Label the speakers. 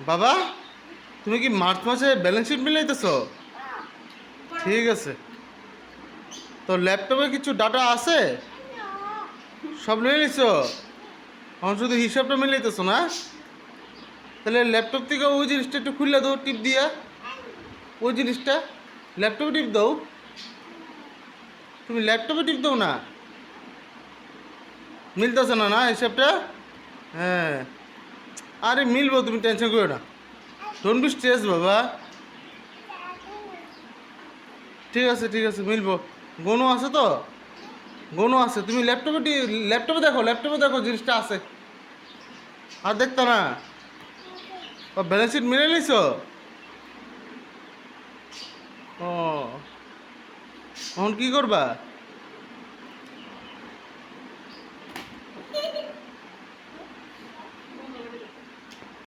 Speaker 1: বাবা, তুমি কি মার্চ মাসে ব্যালেন্স শিট মিলাইতেছ? ঠিক আছে। তো ল্যাপটপে কিছু ডাটা আছে? সব নিয়ে নিছো? এখন শুধু হিসাবটা মিলাইতেছো না? তাহলে ল্যাপটপ থেকে ওই জিনিসটা একটু খুললে দাও, টিপ দিয়া। ওই জিনিসটা ল্যাপটপে টিপ দাও। তুমি ল্যাপটপে টিপ দাও না। মিলতেছে না না হিসাবটা? হ্যাঁ। আরে মিলবো, তুমি টেনশন করো না। ডোন্ট বি স্ট্রেস বাবা। ঠিক আছে ঠিক আছে, মিলবো। গনু আছে তো? গনু আছে। তুমি ল্যাপটপে দেখো, ল্যাপটপে দেখো জিনিসটা আছে। আর দেখতো না? ও ব্যালেন্স শিট মিলে নিছো? ও, এখন কি করবা?